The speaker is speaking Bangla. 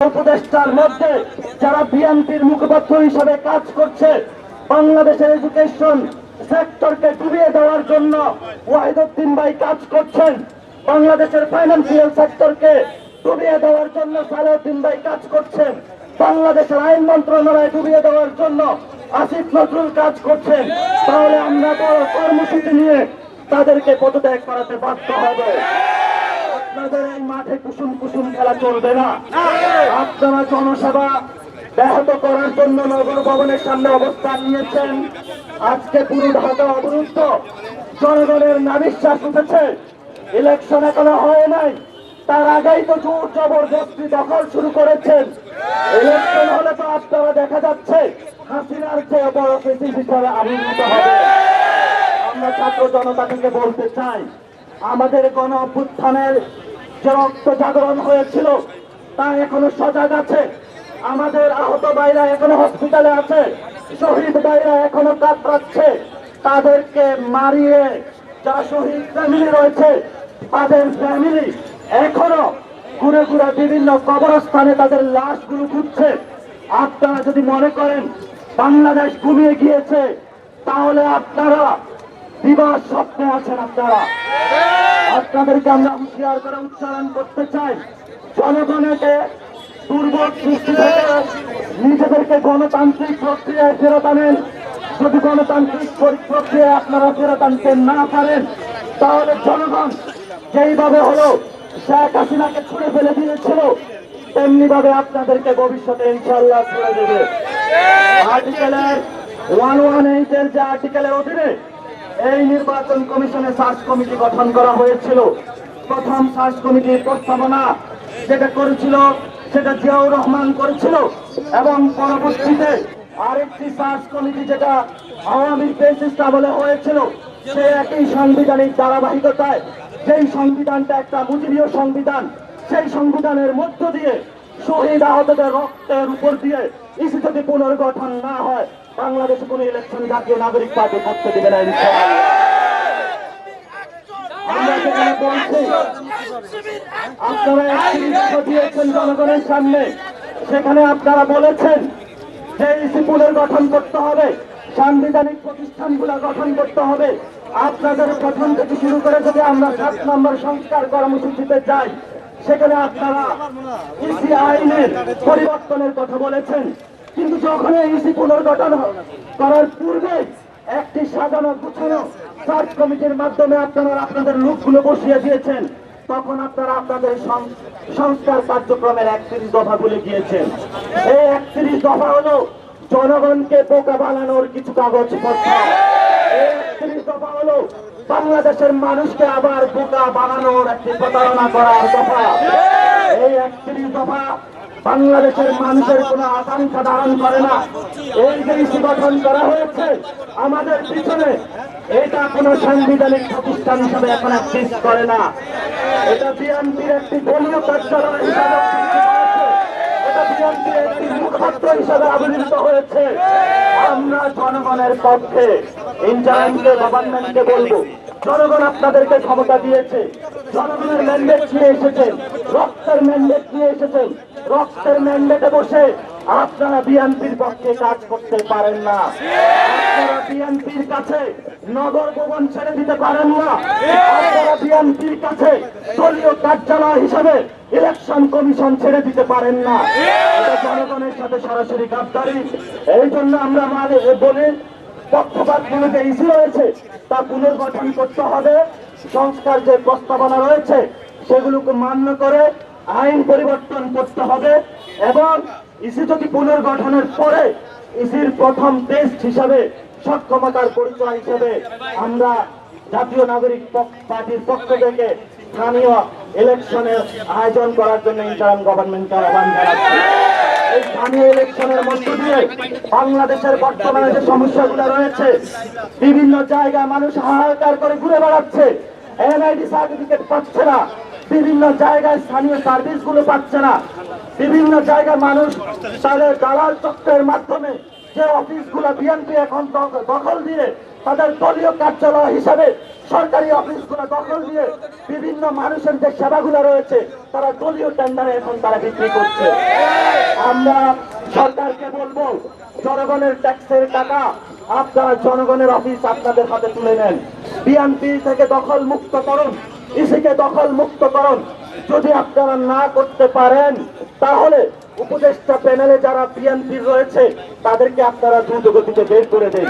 উপদেষ্টার মধ্যে যারা বিএনপির মুখপাত্র হিসেবে কাজ করছে, বাংলাদেশের এডুকেশন সেক্টরকে ডুবিয়ে দেওয়ার জন্য ওয়াহিদুদ্দিন ভাই কাজ করছেন, বাংলাদেশের ফাইন্যান্সিয়াল সেক্টরকে ডুবিয়ে দেওয়ার জন্য সালাউদ্দিন ভাই কাজ করছেন, বাংলাদেশের আইন মন্ত্রণালয় ডুবিয়ে দেওয়ার জন্য আসিফ নজরুল কাজ করছেন। তাহলে আমরা বড় কর্মসূচি নিয়ে তাদেরকে পদত্যাগ করাতে বাধ্য হবে। আপনাদের এই মাঠে কুসুম কুসুম খেলা চলবে না। আপনারা জনসভা ব্যাহত করার জন্য নগর ভবনের সামনে অবস্থান নিয়েছেন। আজকে পুরো ঢাকা অবরুদ্ধ, জনগণের নাবিশ্বাস উঠেছে। ইলেকশন এখনো হয় নাই, তার আগেই তো জোর জবরদস্তি দখল শুরু করেছেন। ইলেকশন হলে তো আপনারা দেখা যাচ্ছে হাসিনার চেয়ে বড় বেশি হিসাবে আবির্ভূত হবে। আমরা ছাত্র জনতা থেকে বলতে চাই, আমাদের গণ অভ্যুত্থানের যে রক্ত জাগরণ হয়েছিল তা এখনো সজাগ আছে। আমাদের আহত ভাইরা এখনো হসপিটালে আছে, শহীদ ভাইরা এখনো কাতরাচ্ছে। তাদেরকে মারিয়ে যারা শহীদ ফ্যামিলি রয়েছে, তাদের ফ্যামিলি এখনো ঘুরে ঘুরে বিভিন্ন কবরস্থানে তাদের লাশগুলো খুঁজছে। আপনারা যদি মনে করেন বাংলাদেশ ঘুমিয়ে গিয়েছে, তাহলে আপনারা বিবাহ স্বপ্নে আছেন। আপনাদেরকে আমরা হুঁশিয়ার করে উচ্চারণ করতে চাই, জনগণকে দুর্ভোগ সৃষ্টি থেকে নিজেদেরকে গণতান্ত্রিক প্রক্রিয়ায় ফেরত আনেন। যদি গণতান্ত্রিক প্রক্রিয়ায় আপনারা ফেরত আনতে না পারেন, তাহলে জনগণ যেইভাবে হলো শেখ হাসিনাকে ছুঁড়ে ফেলে দিয়েছিল, তেমনি ভাবে আপনাদেরকে ভবিষ্যতে ইনশাল্লাহ ছুঁড়ে দেবে। আর্টিকেলের 118 এর যে আর্টিকেলের অধীনে এই নির্বাচন কমিশনে সার্চ কমিটি গঠন করা হয়েছিল। প্রথম সার্চ কমিটির প্রস্তাবনা যেটা করেছিল সেটা জিয়াউর রহমান করেছিল, এবং পরবর্তীতে আরেকটি সার্চ কমিটি যেটা আওয়ামী ফ্যাসিস্ট আমলে হয়েছিল, সে একই সাংবিধানিক ধারাবাহিকতায়, যেই সংবিধানটা একটা মুজিবীয় সংবিধান, সেই সংবিধানের মধ্য দিয়ে শহীদ আহতদের রক্তের উপর দিয়ে ইসি যদি পুনর্গঠন না হয়, বাংলাদেশে কোন ইলেকশন জাতীয় নাগরিক পার্টি করতে দেবে না। আমরা যেখানে বলছি, আপনারা দিয়েছেন জনগণের সামনে, সেখানে আপনারা বলেছেন যে ইসি পুনর্গঠন করতে হবে, সাংবিধানিক প্রতিষ্ঠানগুলো গঠন করতে হবে। আপনাদের প্রথম থেকে শুরু করে যদি আমরা 7 নম্বর সংস্কার কর্মসূচিতে যাই, সেখানে আপনারা ইসি আইনের পরিবর্তনের কথা বলেছেন, কিন্তু যখন ইসি পুনর্গঠন করার পূর্বে একটি সাজানো গুছানো সার্চ কমিটির মাধ্যমে আপনারা আপনাদের লোকগুলো বসিয়ে দিয়েছেন, তখন আপনারা আপনাদের সংস্কার কার্যক্রমের 31 দফা বলে গিয়েছেন। এই 31 দফা হলো জনগণকে বোকা বানানোর কিছু কাগজপত্র। এই 31 দফা হলো বাংলাদেশের মানুষকে আবার বোকা বানানোর একটি প্রতারণা করার দফা। এই 31 দফা বাংলাদেশের মানুষের কোনো আকাঙ্ক্ষা ধারণ করে না। এই যে ইসি গঠন করা হয়েছে আমাদের পিছনে, এটা কোনো সাংবিধানিক প্রতিষ্ঠান হিসাবে এখন এক্সিস্ট করে না। এটা বিএনপির একটি দলীয় কার্যালয় হিসাবে, এটা বিএনপির একটি মুখপাত্র হিসাবে আবির্ভূত হয়েছে। আমরা জনগণের পক্ষে ইন্টারিমকে গভর্নমেন্টকে বলবো, জনগণ আপনাদেরকে ক্ষমতা দিয়েছে, জনগণের ম্যান্ডেট নিয়ে এসেছেন, রক্তের ম্যান্ডেট নিয়ে এসেছেন। রক্তের ম্যান্ডেটে বসে আপনারা বিএনপির পক্ষে কাজ করতে পারেন না। আপনারা বিএনপির কাছে নগর ভবন ছেড়ে দিতে পারেন না। আপনারা বিএনপির কাছে দলীয় কার্যালয় হিসেবে ইলেকশন কমিশন ছেড়ে দিতে পারেন না। এটা জনগণের সাথে সরাসরি গাদ্দারি। এই জন্য আমরা বলি, পক্ষপাতগুলোকে ইস্যু রয়েছে তা পুনর্গঠন করতে হবে। সংস্কার যে প্রস্তাবনা রয়েছে সেগুলোকে মান্য করে আইন পরিবর্তন করতে হবে, এবং ইসি যদি পুনর্গঠনের পরে ইসির প্রথম টেস্ট হিসাবে সক্ষমতার পরিচয় হিসেবে আমরা জাতীয় নাগরিক পার্টির পক্ষ থেকে স্থানীয় ইলেকশনের আয়োজন করার জন্য ইন্টারিম গভর্নমেন্টকে আহ্বান জানাচ্ছি। এই স্থানীয় ইলেকশনের মধ্য দিয়ে বাংলাদেশের বর্তমানে যে সমস্যাগুলো রয়েছে, বিভিন্ন জায়গায় মানুষ হাহাকার করে ঘুরে বেড়াচ্ছে, এনআইডি সার্টিফিকেট পাচ্ছে না, বিভিন্ন জায়গায় স্থানীয় সার্ভিস গুলো পাচ্ছে না, বিভিন্ন জায়গায় মানুষ তাদের দালাল চক্রের মাধ্যমে যে অফিসগুলো বিএনপি এখন দখল দিয়ে তাদের দলীয় কার্যালয় হিসাবে সরকারি অফিসগুলো দখল দিয়ে বিভিন্ন মানুষের যে সেবাগুলো রয়েছে তারা দলীয় টেন্ডারে এখন তারা বিক্রি করছে। আমরা সরকারকে বলবো, জনগণের ট্যাক্সের টাকা আপনারা জনগণের অফিস আপনাদের হাতে তুলে নেন, বিএনপি থেকে দখল মুক্ত করুন, ইসিকে দখল মুক্ত করুন। যদি আপনারা না করতে পারেন তাহলে উপদেষ্টা প্যানেলে যারা বিএনপির রয়েছে তাদেরকে আপনারা দ্রুত গতিতে বের করে দেন।